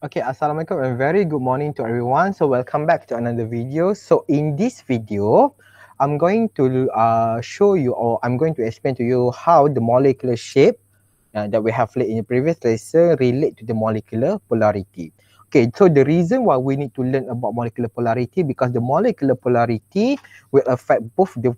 Okay, Assalamualaikum and very good morning to everyone. So welcome back to another video. So in this video, I'm going to show you, or I'm going to explain to you how the molecular shape that we have learned in the previous lesson relate to the molecular polarity. Okay, so the reason why we need to learn about molecular polarity because the molecular polarity will affect both the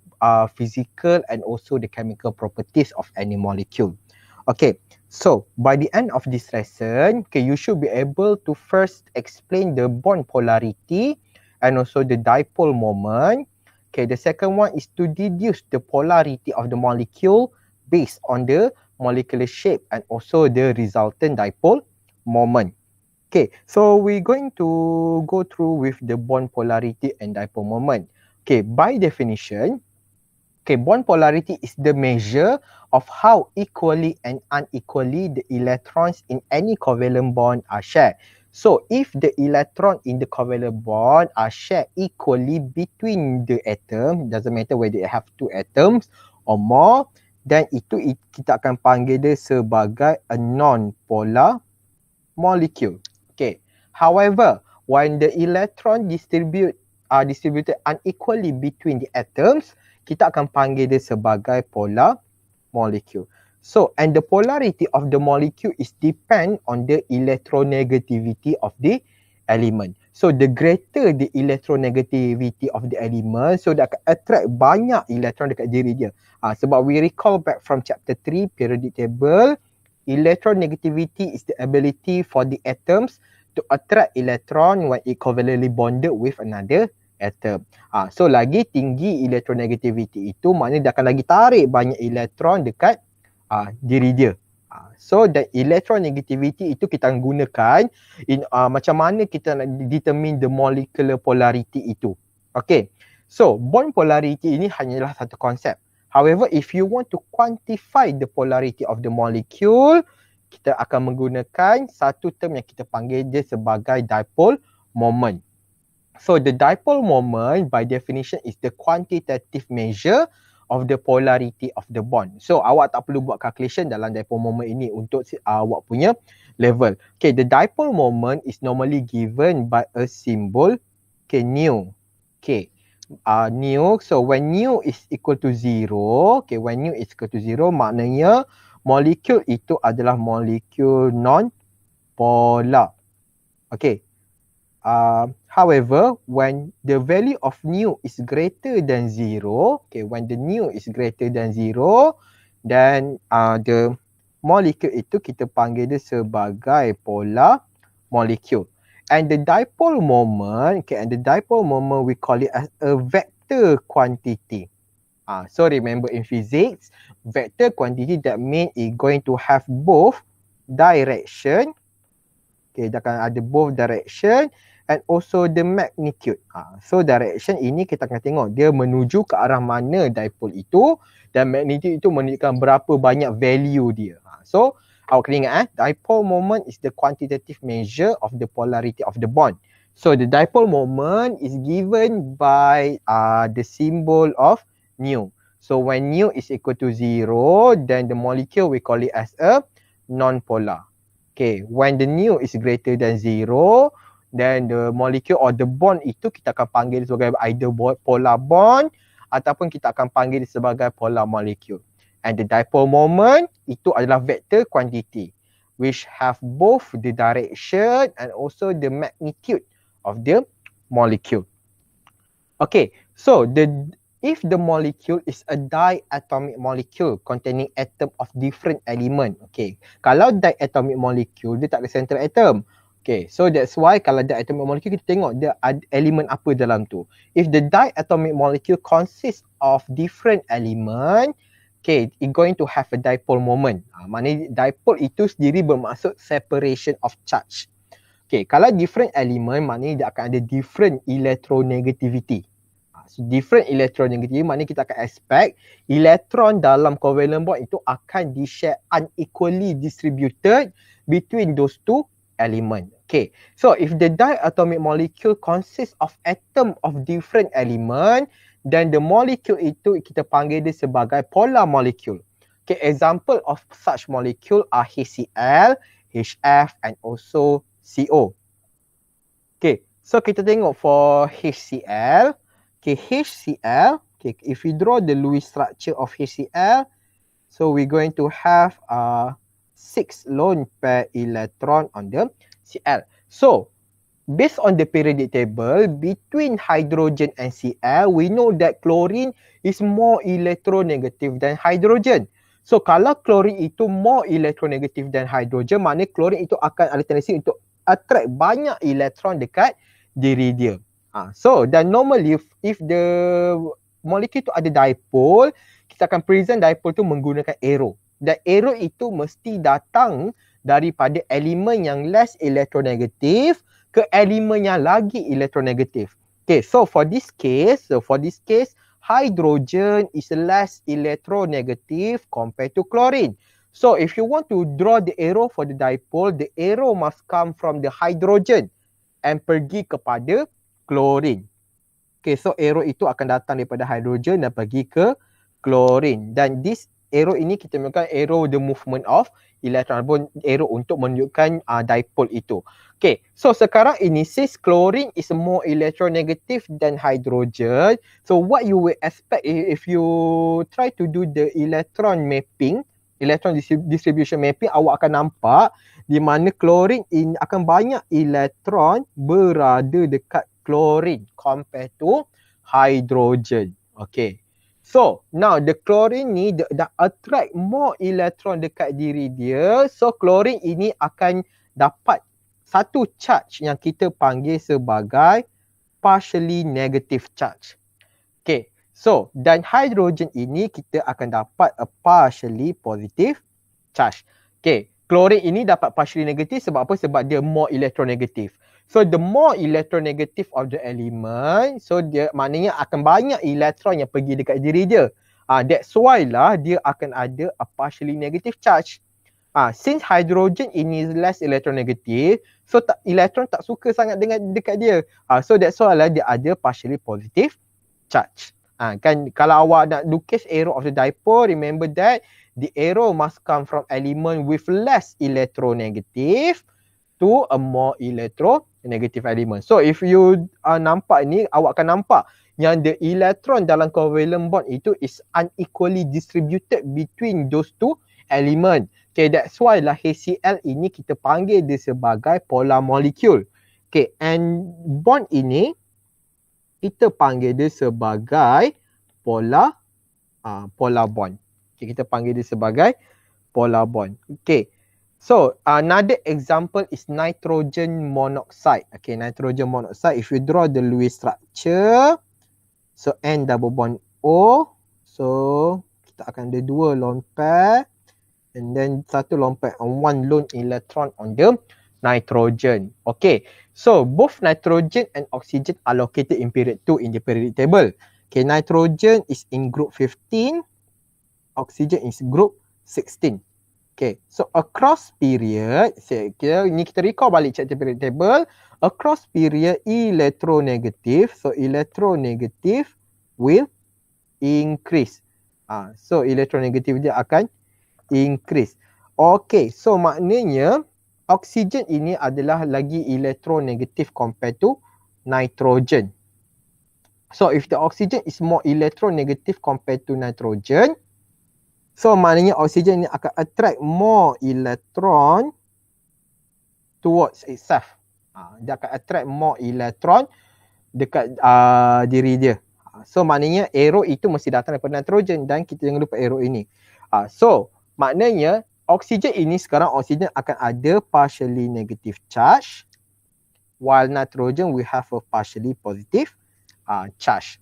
physical and also the chemical properties of any molecule. Okay, so by the end of this lesson, okay, you should be able to first explain the bond polarity and also the dipole moment. Okay, the second one is to deduce the polarity of the molecule based on the molecular shape and also the resultant dipole moment. Okay, so we're going to go through with the bond polarity and dipole moment. Okay, by definition, okay, bond polarity is the measure of how equally and unequally the electrons in any covalent bond are shared. So if the electron in the covalent bond are shared equally between the atom, doesn't matter whether they have two atoms or more, then itu kita akan panggil dia sebagai a non-polar molecule. Okay. However, when the electron distributed unequally between the atoms, kita akan panggil dia sebagai polar molecule. So, and the polarity of the molecule is depend on the electronegativity of the element. So, the greater the electronegativity of the element, so dia akan attract banyak elektron dekat diri dia. Sebab we recall back from chapter 3, periodic table, electronegativity is the ability for the atoms to attract electron when it covalently bonded with another atom. So lagi tinggi electronegativity itu, maknanya dia akan lagi tarik banyak elektron dekat diri dia. So the electronegativity itu kita gunakan macam mana kita nak determine the molecular polarity itu. Okay. So bond polarity ini hanyalah satu konsep. However, if you want to quantify the polarity of the molecule, kita akan menggunakan satu term yang kita panggil dia sebagai dipole moment. So the dipole moment by definition is the quantitative measure of the polarity of the bond. So awak tak perlu buat calculation dalam dipole moment ini untuk awak punya level. Okay, the dipole moment is normally given by a symbol, okay, nu. Okay, nu. So when nu is equal to 0, okay, when nu is equal to 0, maknanya molekul itu adalah molekul non-polar. Okay. However, when the value of nu is greater than 0, okay, when the nu is greater than 0, then the molecule itu kita panggil dia sebagai polar molecule. And the dipole moment, okay, and the dipole moment we call it as a vector quantity. So remember in physics, vector quantity that means it's going to have both direction. Okay, dia akan ada both direction and also the magnitude. So direction ini kita akan tengok dia menuju ke arah mana dipole itu dan magnitude itu menunjukkan berapa banyak value dia. So awak kena ingat dipole moment is the quantitative measure of the polarity of the bond. So the dipole moment is given by the symbol of nu. So when nu is equal to 0, then the molecule we call it as a non-polar. Okay, when the nu is greater than 0, then the molecule or the bond itu kita akan panggil sebagai either polar bond ataupun kita akan panggil sebagai polar molecule. And the dipole moment itu adalah vector quantity which have both the direction and also the magnitude of the molecule. Okay, so if the molecule is a diatomic molecule containing atom of different element, okay, kalau diatomic molecule dia tak ada central atom. Okay, so that's why kalau diatomic molecule kita tengok dia ada elemen apa dalam tu. If the diatomic molecule consists of different element, okay, it's going to have a dipole moment. Maknanya dipole itu sendiri bermaksud separation of charge. Okay, kalau different element maknanya dia akan ada different electronegativity. So different electronegativity maknanya kita akan expect elektron dalam covalent bond itu akan di-share unequally distributed between those two element. Okay, so if the diatomic molecule consists of atom of different element, then the molecule itu kita panggil dia sebagai polar molecule. Okay, example of such molecule are HCl, HF and also CO. Okay, so kita tengok for HCl. Okay, HCl, okay, if we draw the Lewis structure of HCl, so we're going to have 6 lone pair electron on the Cl. So, based on the periodic table, between hydrogen and Cl, we know that chlorine is more electronegative than hydrogen. So, kalau chlorine itu more electronegative than hydrogen, maknanya chlorine itu akan ada tendensi untuk attract banyak elektron dekat diri dia. So, dan normally if the molecule itu ada dipole, kita akan present dipole tu menggunakan arrow. Dan arrow itu mesti datang daripada elemen yang less electronegative ke elemen yang lagi electronegative. Okay, so for this case, hydrogen is less electronegative compared to chlorine. So if you want to draw the arrow for the dipole, the arrow must come from the hydrogen and pergi kepada chlorine. Okay, so arrow itu akan datang daripada hydrogen dan pergi ke chlorine. Dan this arrow ini kita menggunakan arrow the movement of electron ataupun arrow untuk menunjukkan dipole itu. Okay, so sekarang ini since chlorine is more electronegative than hydrogen, so what you will expect if you try to do the electron mapping, electron distribution mapping, awak akan nampak di mana chlorine ini akan banyak elektron berada dekat chlorine compared to hydrogen. Okay. So, now the chlorine ni dah attract more electron dekat diri dia. So, chlorine ini akan dapat satu charge yang kita panggil sebagai partially negative charge. Okay. So, dan hydrogen ini kita akan dapat a partially positive charge. Okay. Chlorine ini dapat partially negative sebab apa? Sebab dia more electronegative. So the more electronegative of the element, so dia maknanya akan banyak elektron yang pergi dekat diri dia. That's why lah dia akan ada a partially negative charge. Since hydrogen ini less electronegative, so elektron tak suka sangat dengan dekat dia. So that's why lah dia ada partially positive charge. Kan kalau awak nak lukis arrow of the dipole, remember that the arrow must come from element with less electronegative to a more electronegative element. So if you nampak ni, awak akan nampak yang the electron dalam covalent bond itu is unequally distributed between those two element. Okay, that's why lah HCl ini kita panggil dia sebagai polar molecule. Okay, and bond ini kita panggil dia sebagai polar bond. Okay, kita panggil dia sebagai polar bond. Okay. So, another example is nitrogen monoxide. Okay, nitrogen monoxide. If you draw the Lewis structure, so N double bond O. So, kita akan ada 2 lone pair. And then 1 lone pair and 1 lone electron on the nitrogen. Okay, so both nitrogen and oxygen are located in period 2 in the periodic table. Okay, nitrogen is in group 15. Oxygen is group 16. Okay, so across period, kita recall balik chapter periodic table. Across period, electronegative. So electronegative will increase. So electronegative dia akan increase. Okay, so maknanya oxygen ini adalah lagi electronegative compared to nitrogen. So if the oxygen is more electronegative compared to nitrogen, so maknanya oksigen ni akan attract more electron towards itself. Dia akan attract more electron dekat diri dia. So maknanya arrow itu mesti datang daripada nitrogen dan kita jangan lupa arrow ini. So maknanya oksigen ini sekarang oksigen akan ada partially negative charge, while nitrogen will have a partially positive charge.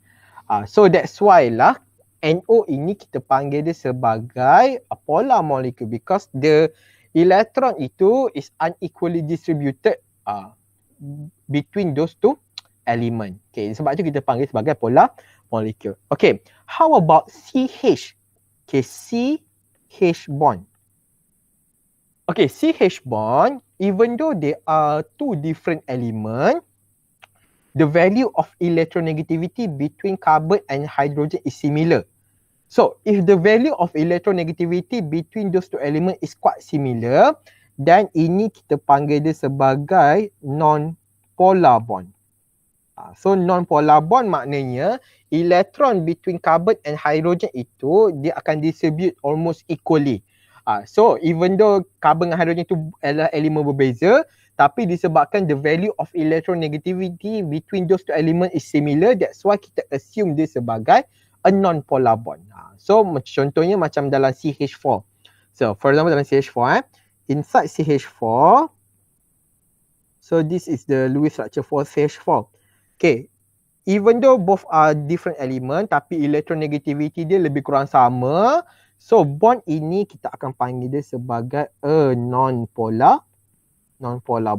So that's why lah NO ini kita panggil dia sebagai a polar molecule because the electron itu is unequally distributed between those two element. Okay, sebab itu kita panggil sebagai polar molecule. Okay, how about CH? Okay, CH bond. Okay, CH bond, even though they are two different elements, the value of electronegativity between carbon and hydrogen is similar. So, if the value of electronegativity between those two elements is quite similar, Dan ini kita panggil dia sebagai non-polar bond. So non-polar bond maknanya elektron between carbon and hydrogen itu dia akan distribute almost equally. So even though carbon dan hydrogen itu adalah elemen berbeza, tapi disebabkan the value of electronegativity between those two elements is similar, that's why kita assume dia sebagai a non-polar bond. So contohnya macam dalam CH4. So for example dalam CH4, inside CH4, so this is the Lewis structure for CH4. Okay, even though both are different element, tapi electronegativity dia lebih kurang sama. So bond ini kita akan panggil dia sebagai a non-polar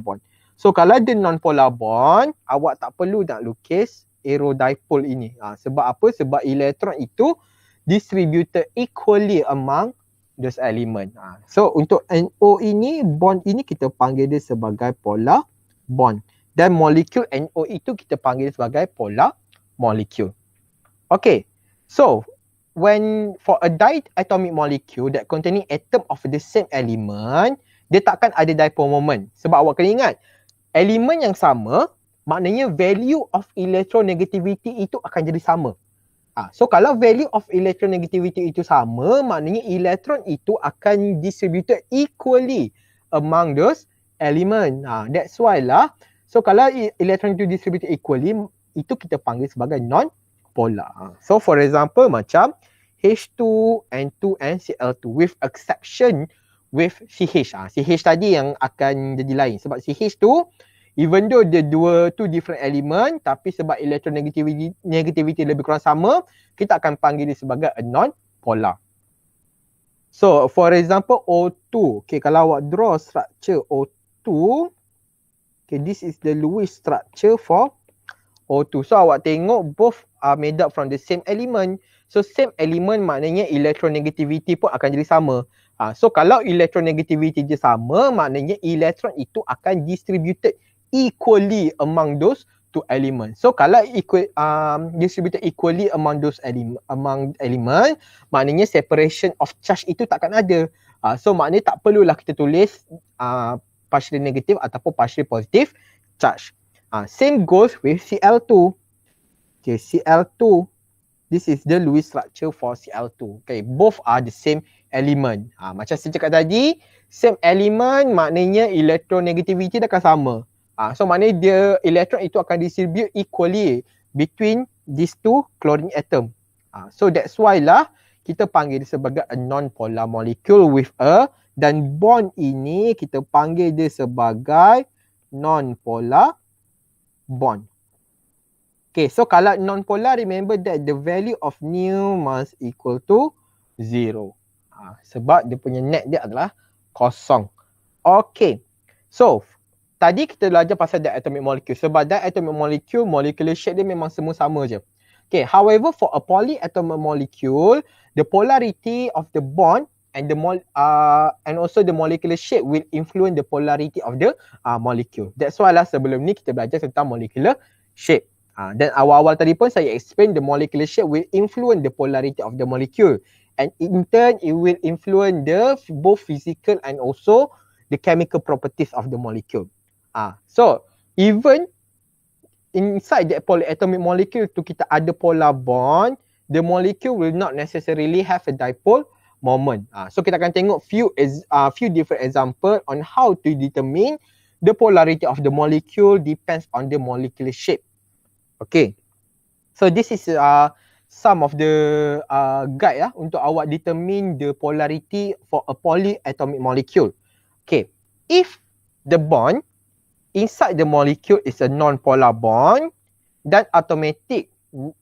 bond. So kalau dia non-polar bond, awak tak perlu nak lukis arrow dipole ini. Sebab apa? Sebab elektron itu distributed equally among those element. So untuk NO ini, bond ini kita panggil dia sebagai polar bond. Dan molekul NO itu kita panggil sebagai polar molecule. Okay, so when for a diatomic molecule that containing atom of the same element, dia takkan ada dipole moment. Sebab awak kena ingat, elemen yang sama, maknanya value of electronegativity itu akan jadi sama. So kalau value of electronegativity itu sama, maknanya elektron itu akan distributed equally among those element. That's why lah. So kalau elektron itu distributed equally, itu kita panggil sebagai non-polar. So for example macam H2, N2 and Cl2 with exception with CH. CH tadi yang akan jadi lain. Sebab CH2, even though the two different element, tapi sebab electronegativity lebih kurang sama, kita akan panggil dia sebagai a non-polar. So for example O2. Okay, kalau awak draw structure O2, okay, this is the Lewis structure for O2. So awak tengok both are made up from the same element. So same element maknanya electronegativity pun akan jadi sama. So kalau electronegativity dia sama, maknanya elektron itu akan distributed equally among those two elements. So kalau distributed equally among those element, maknanya separation of charge itu takkan ada. So maknanya tak perlulah kita tulis partially negative ataupun partially positive charge. Same goes with Cl2. Okay, Cl2. This is the Lewis structure for Cl2. Okay, both are the same element. Macam saya cakap tadi, same element maknanya electronegativity dia akan sama. So maknanya dia elektron itu akan distribute equally between these two chlorine atom. So that's why lah kita panggil dia sebagai a non-polar molecule with a, dan bond ini kita panggil dia sebagai non-polar bond. Okay, so kalau non-polar, remember that the value of nu must equal to 0. Sebab dia punya net dia adalah kosong. Okay, so tadi kita belajar pasal diatomic molecule. Sebab diatomic molecule, molecular shape dia memang semua sama je. Okay, however for a polyatomic molecule, the polarity of the bond and also the molecular shape will influence the polarity of the molecule. That's why lah sebelum ni kita belajar tentang molecular shape. Dan awal-awal tadi pun saya explain the molecular shape will influence the polarity of the molecule, and in turn it will influence the both physical and also the chemical properties of the molecule. So even inside that polyatomic molecule tu kita ada polar bond, the molecule will not necessarily have a dipole moment. So kita akan tengok few different example on how to determine the polarity of the molecule depends on the molecular shape. Okay, so this is some of the guide untuk awak determine the polarity for a polyatomic molecule. Okay, if the bond inside the molecule is a non-polar bond, then automatic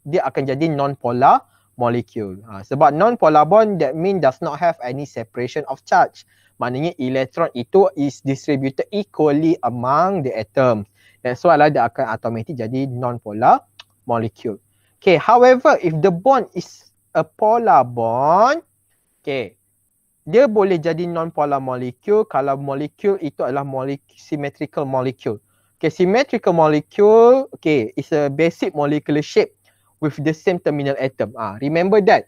dia akan jadi non-polar molecule. Sebab non-polar bond, that mean does not have any separation of charge. Maknanya elektron itu is distributed equally among the atoms. That's why lah dia akan automatic jadi non-polar molecule. Okay, however, if the bond is a polar bond, okay, dia boleh jadi non-polar molecule kalau molecule itu adalah symmetrical molecule. Okay, symmetrical molecule, okay, is a basic molecular shape with the same terminal atom. Remember that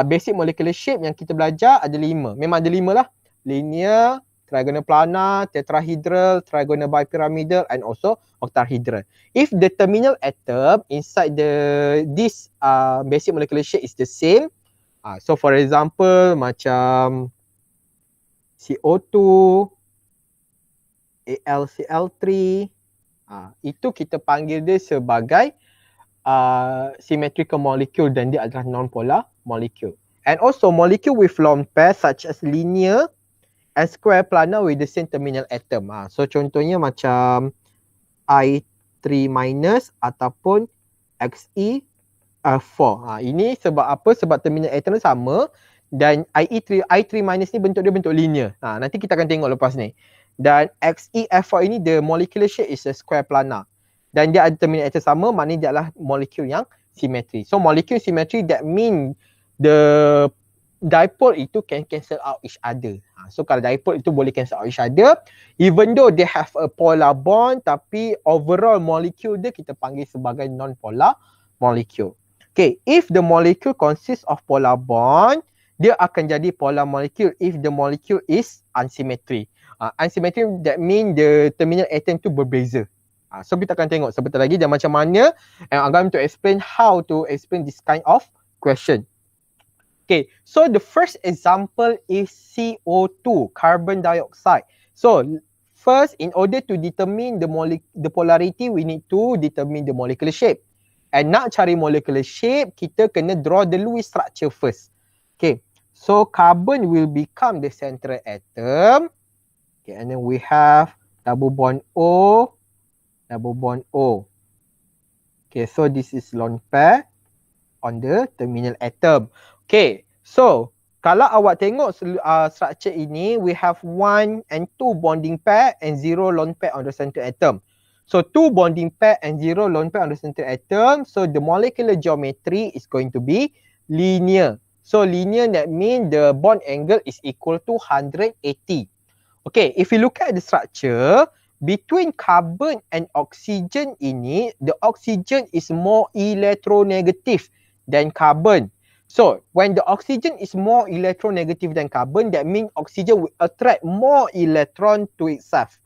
basic molecular shape yang kita belajar ada 5. Memang ada 5 lah. Linear, trigonal planar, tetrahedral, trigonal bipyramidal, and also octahedral. If the terminal atom inside this basic molecular shape is the same, so for example macam CO2, AlCl3, itu kita panggil dia sebagai symmetrical molecule dan dia adalah non-polar molecule. And also molecule with lone pair such as linear and square planar with the same terminal atom. So contohnya macam I3- ataupun Xe4. Ini sebab apa? Sebab terminal atom sama dan I3- ni bentuk dia bentuk linear. Nanti kita akan tengok lepas ni. Dan Xe4 ini the molecular shape is a square planar. Dan dia ada terminal atom sama, maknanya dia adalah molekul yang simetri. So molecule symmetry that mean the dipole itu can cancel out each other. So kalau dipole itu boleh cancel out each other, even though they have a polar bond, tapi overall molecule dia kita panggil sebagai non-polar molecule. Okay, if the molecule consists of polar bond, dia akan jadi polar molecule if the molecule is unsymmetry. Unsymmetry that mean the terminal atom itu berbeza. So kita akan tengok sebentar lagi dan macam mana, and I'm going to explain how to explain this kind of question. Okay, so the first example is CO2, carbon dioxide. So first, in order to determine the polarity, we need to determine the molecular shape. And nak cari molecular shape, kita kena draw the Lewis structure first. Okay, so carbon will become the central atom. Okay, and then we have double bond O, double bond O. Okay, so this is lone pair on the terminal atom. Okay, so kalau awak tengok structure ini, we have 1 and 2 bonding pair and 0 lone pair on the central atom. So 2 bonding pair and 0 lone pair on the central atom. So the molecular geometry is going to be linear. So linear that means the bond angle is equal to 180. Okay, if you look at the structure, between carbon and oxygen ini, the oxygen is more electronegative than carbon. So, when the oxygen is more electronegative than carbon, that means oxygen will attract more electron to itself.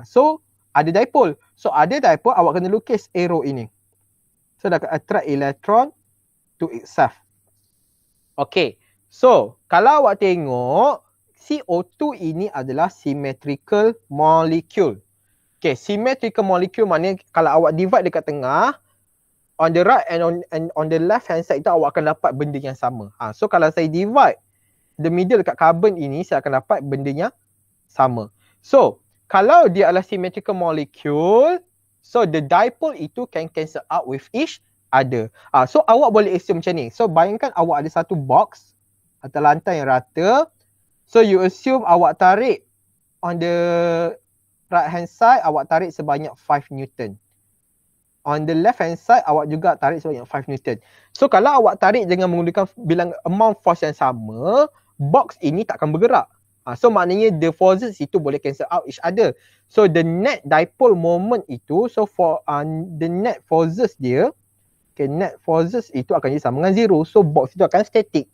So, ada dipole. So, ada dipole, awak kena lukis arrow ini. So, dia akan attract electron to itself. Okay, so kalau awak tengok, CO2 ini adalah symmetrical molecule. Okay, symmetrical molecule maknanya kalau awak divide dekat tengah, on the right and on the left hand side itu awak akan dapat benda yang sama. So kalau saya divide the middle dekat carbon ini, saya akan dapat benda yang sama. So kalau dia adalah symmetrical molecule, so the dipole itu can cancel out with each other. So awak boleh assume macam ni. So bayangkan awak ada satu box atau lantai yang rata. So you assume awak tarik on the right hand side, awak tarik sebanyak 5 Newton. On the left hand side, awak juga tarik sebanyak 5 Newton. So kalau awak tarik dengan menggunakan bilang amount force yang sama, box ini takkan bergerak. So maknanya the forces itu boleh cancel out each other. So the net dipole moment itu, so for the net forces dia, okay, net forces itu akan jadi sama dengan zero. So box itu akan static.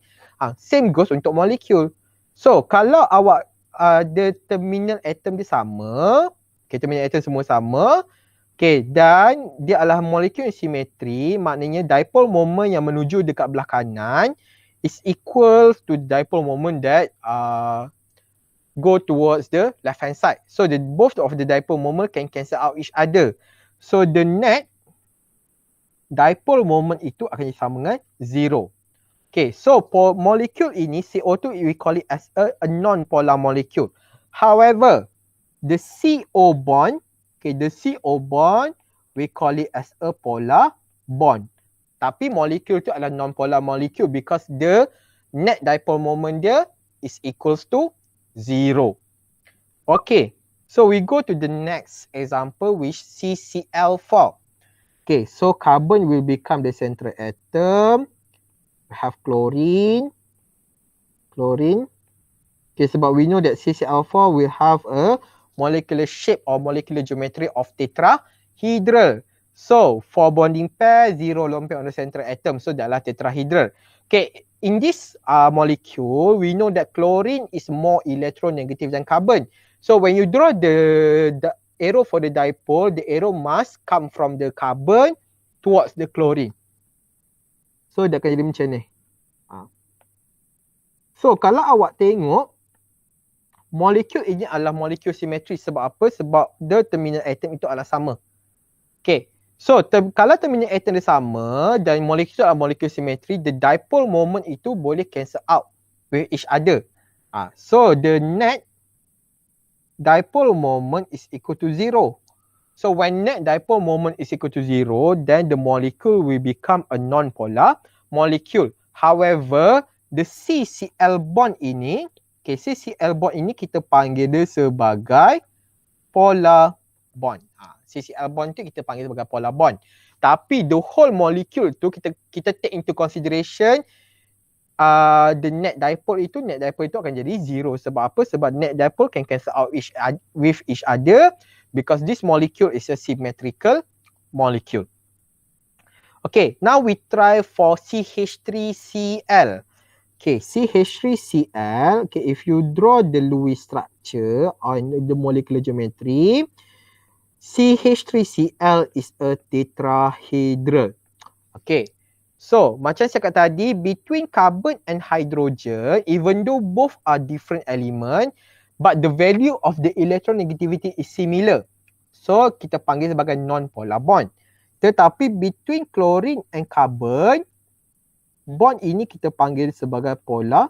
Same goes untuk molecule. So kalau awak the terminal atom dia sama, okay, terminal atom semua sama, okay, dan dia adalah molekul yang simetri, maknanya dipole moment yang menuju dekat belah kanan is equal to dipole moment that go towards the left hand side. So both of the dipole moment can cancel out each other. So the net dipole moment itu akan sama dengan zero. Okay, so for molecule ini, CO2, we call it as a non-polar molecule. However, the CO bond, okay, the CO bond, we call it as a polar bond. Tapi molecule itu adalah non-polar molecule because the net dipole moment dia is equals to zero. Okay, so we go to the next example which CCl4. Okay, so carbon will become the central atom. We have chlorine. Okay, sebab we know that CCl4 will have a molecular shape or molecular geometry of tetrahedral. So, 4 bonding pair, 0 lone pair on the central atom. So, that adalah tetrahedral. Okay, in this molecule, we know that chlorine is more electronegative than carbon. So when you draw the arrow for the dipole, the arrow must come from the carbon towards the chlorine. So dia akan jadi macam ni. So kalau awak tengok, molekul ini adalah molekul simetri. Sebab apa? Sebab the terminal atom itu adalah sama. Okay. So kalau terminal atom dia sama dan molekul adalah molekul simetri, the dipole moment itu boleh cancel out with each other. So the net dipole moment is equal to 0. So when net dipole moment is equal to 0, then the molecule will become a non-polar molecule. However, the CCl bond ini, okay, CCl bond ini kita panggil dia sebagai polar bond. CCl bond tu kita panggil sebagai polar bond. Tapi the whole molecule tu kita take into consideration the net dipole itu akan jadi 0. Sebab apa? Sebab net dipole can cancel out with each other because this molecule is a symmetrical molecule. Okay, now we try for CH3Cl. Okay, CH3Cl, okay, if you draw the Lewis structure on the molecular geometry, CH3Cl is a tetrahedral. Okay, so macam saya kata tadi, between carbon and hydrogen, even though both are different element, but the value of the electronegativity is similar. So kita panggil sebagai non-polar bond. Tetapi between chlorine and carbon, bond ini kita panggil sebagai polar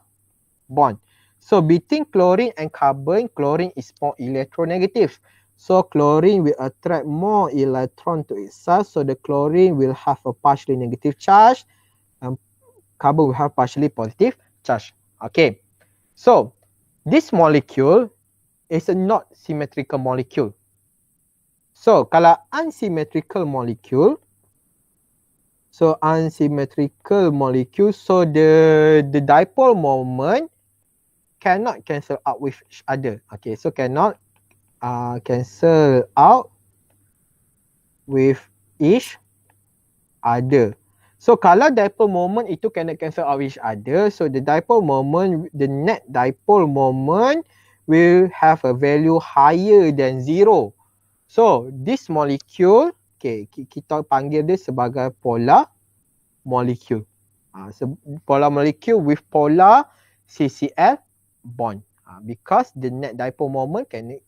bond. So between chlorine and carbon, chlorine is more electronegative. So chlorine will attract more electron to itself. So the chlorine will have a partially negative charge and carbon will have partially positive charge. Okay. So this molecule is a not symmetrical molecule. So kalau unsymmetrical molecule, so the dipole moment cannot cancel out with each other. Okay, so cannot cancel out with each other. So kalau dipole moment itu cannot cancel out with each other, so the dipole moment, the net dipole moment will have a value higher than 0. So this molecule, okay, kita panggil dia sebagai polar molecule. So polar molecule with polar CCl bond. Because the net dipole moment the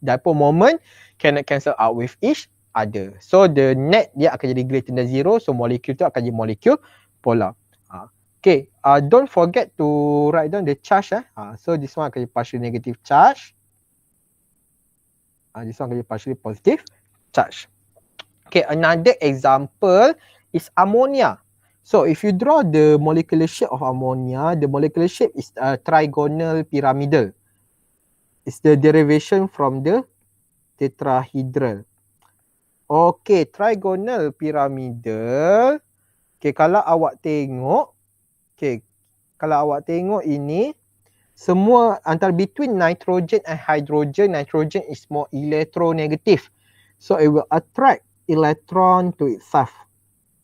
dipole moment cannot cancel out with each other. So the net dia akan jadi greater than 0. So molecule tu akan jadi molecule polar. Okay, don't forget to write down the charge. So this one akan jadi partially negative charge. This one akan jadi partially positive charge. Okay, another example is ammonia. So if you draw the molecular shape of ammonia, the molecular shape is trigonal pyramidal. It's the derivation from the tetrahedral. Okay, trigonal pyramidal. Okay, kalau awak tengok, ini semua antara between nitrogen and hydrogen, nitrogen is more electronegative. So it will attract electron to itself.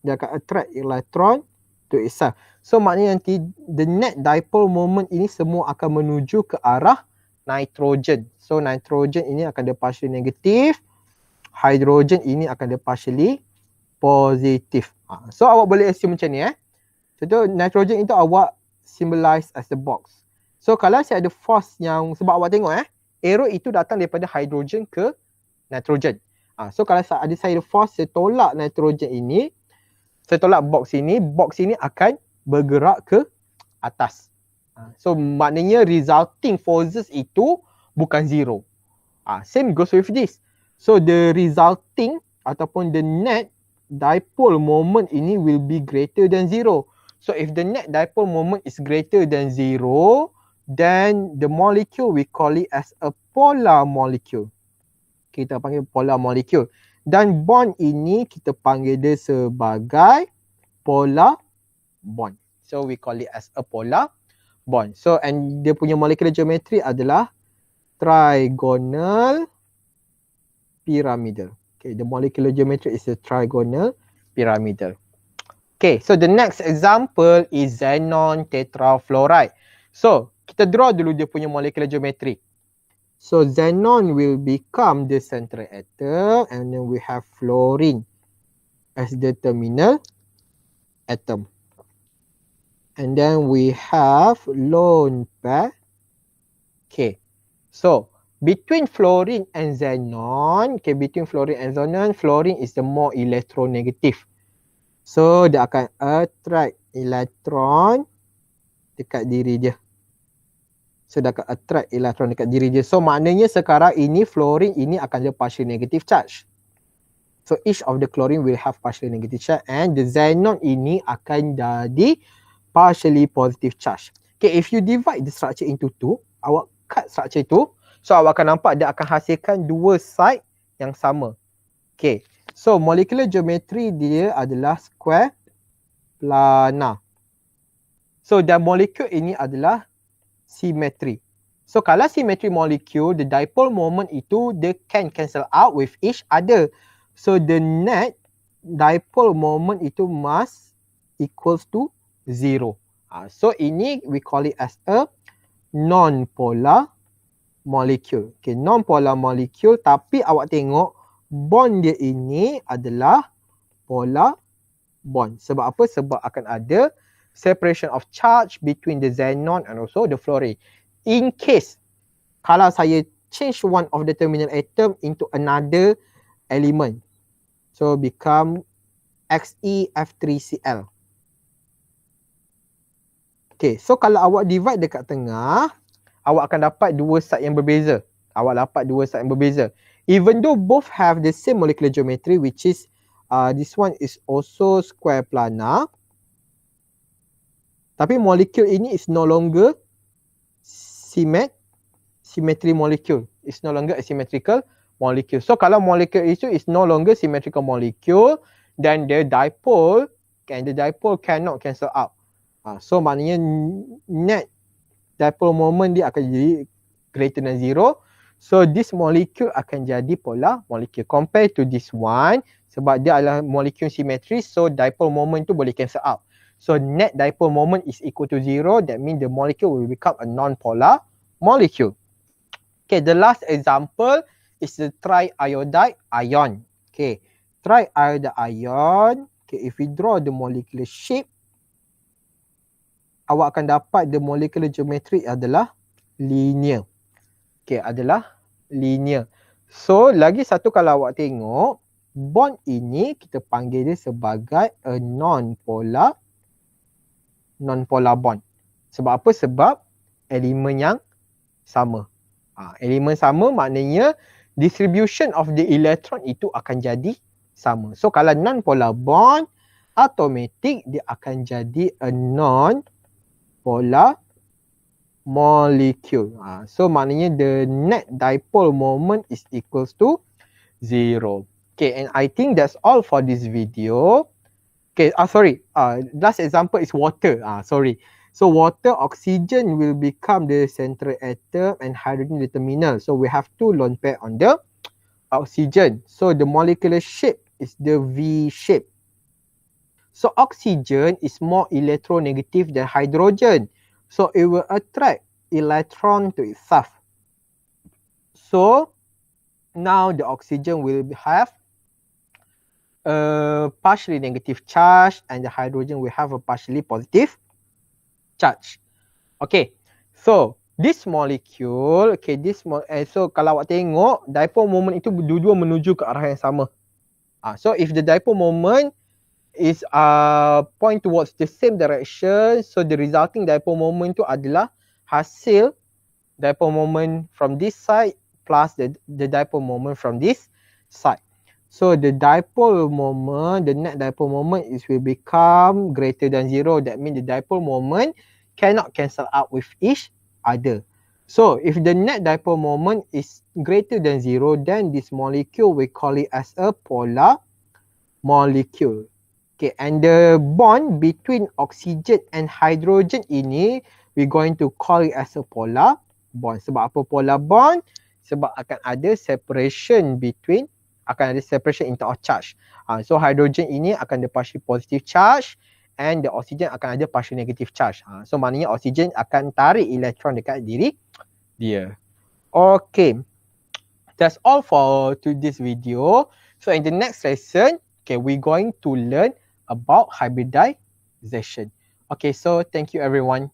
Dia akan attract electron to itself. So maknanya nanti the net dipole moment ini semua akan menuju ke arah nitrogen. So nitrogen ini akan ada partially negative, hydrogen ini akan ada partially positive. So awak boleh assume macam ni. Contoh nitrogen itu awak symbolize as the box. So kalau saya ada force yang, sebab awak tengok arrow itu datang daripada hydrogen ke nitrogen. So kalau saya ada force, saya tolak nitrogen ini, saya tolak box ini akan bergerak ke atas. So maknanya resulting forces itu bukan 0. Same goes with this. So the resulting ataupun the net dipole moment ini will be greater than 0. So if the net dipole moment is greater than 0, then the molecule we call it as a polar molecule. Kita panggil polar molecule. Dan bond ini kita panggil dia sebagai polar bond. So we call it as a polar bond. So and dia punya molecular geometry adalah trigonal pyramidal. Okay, the molecular geometry is a trigonal pyramidal. Okay, so the next example is xenon tetrafluoride. So kita draw dulu dia punya molecular geometry. So xenon will become the central atom, and then we have fluorine as the terminal atom. And then we have lone pair. Okay. So between fluorine and xenon, okay, between fluorine and xenon, fluorine is the more electronegative. So dia akan attract electron dekat diri dia. So dia akan attract electron dekat diri dia. So maknanya sekarang ini fluorine ini akan ada partially negative charge. So each of the chlorine will have partially negative charge, and the xenon ini akan jadi partially positive charge. Okay, if you divide the structure into two, awak cut structure itu, so awak akan nampak dia akan hasilkan dua side yang sama. Okay, so molecular geometry dia adalah square planar. So dan molekul ini adalah symmetry. So kalau symmetry molecule, the dipole moment itu they can cancel out with each other. So the net dipole moment itu must equals to 0. So ini we call it as a non-polar molecule. Okay, non-polar molecule, tapi awak tengok bond dia ini adalah polar bond. Sebab apa? Sebab akan ada separation of charge between the xenon and also the fluorine. In case kalau saya change one of the terminal atom into another element, so become XeF3Cl. Okay, so kalau awak divide dekat tengah, awak akan dapat dua side yang berbeza. Even though both have the same molecular geometry, which is this one is also square planar, tapi molekul ini is no longer symmetry molecule. It's no longer a symmetrical molecule. So kalau molecule itu is no longer symmetrical molecule, then the dipole cannot cancel out. So maknanya net dipole moment dia akan jadi greater than 0. So this molecule akan jadi polar molecule compared to this one, sebab dia adalah molecule symmetry, so dipole moment tu boleh cancel out. So net dipole moment is equal to 0. That means the molecule will become a non-polar molecule. Okay, the last example is the triiodide ion. Okay, triiodide ion. Okay, if we draw the molecular shape, awak akan dapat the molecular geometry adalah linear. Okay, adalah linear. So lagi satu, kalau awak tengok bond ini kita panggil dia sebagai a non-polar bond. Sebab apa? Sebab elemen yang sama. Elemen sama maknanya distribution of the electron itu akan jadi sama. So kalau non-polar bond, automatic dia akan jadi a non-polar molecule. So maknanya the net dipole moment is equals to 0. Okay, and I think that's all for this video. Okay, last example is water. So water, oxygen will become the central atom and hydrogen the terminal. So we have two lone pair on the oxygen. So the molecular shape is the V shape. So oxygen is more electronegative than hydrogen. So it will attract electron to itself. So now the oxygen will have a partially negative charge and the hydrogen will have a partially positive charge. Okay, so this molecule, so kalau awak tengok dipole moment itu dua-dua menuju ke arah yang sama. So if the dipole moment is point towards the same direction, so the resulting dipole moment itu adalah hasil dipole moment from this side plus the dipole moment from this side. So the dipole moment, the net dipole moment will become greater than 0. That means the dipole moment cannot cancel out with each other. So if the net dipole moment is greater than 0, then this molecule we call it as a polar molecule. Okay, and the bond between oxygen and hydrogen ini we going to call it as a polar bond. Sebab apa polar bond? Sebab akan ada separation into of charge. So hydrogen ini akan ada partially positive charge and the oxygen akan ada partially negative charge. So maknanya oxygen akan tarik elektron dekat diri dia. Okay, that's all for today's video. So in the next lesson, okay, we're going to learn about hybridization. Okay, so thank you everyone.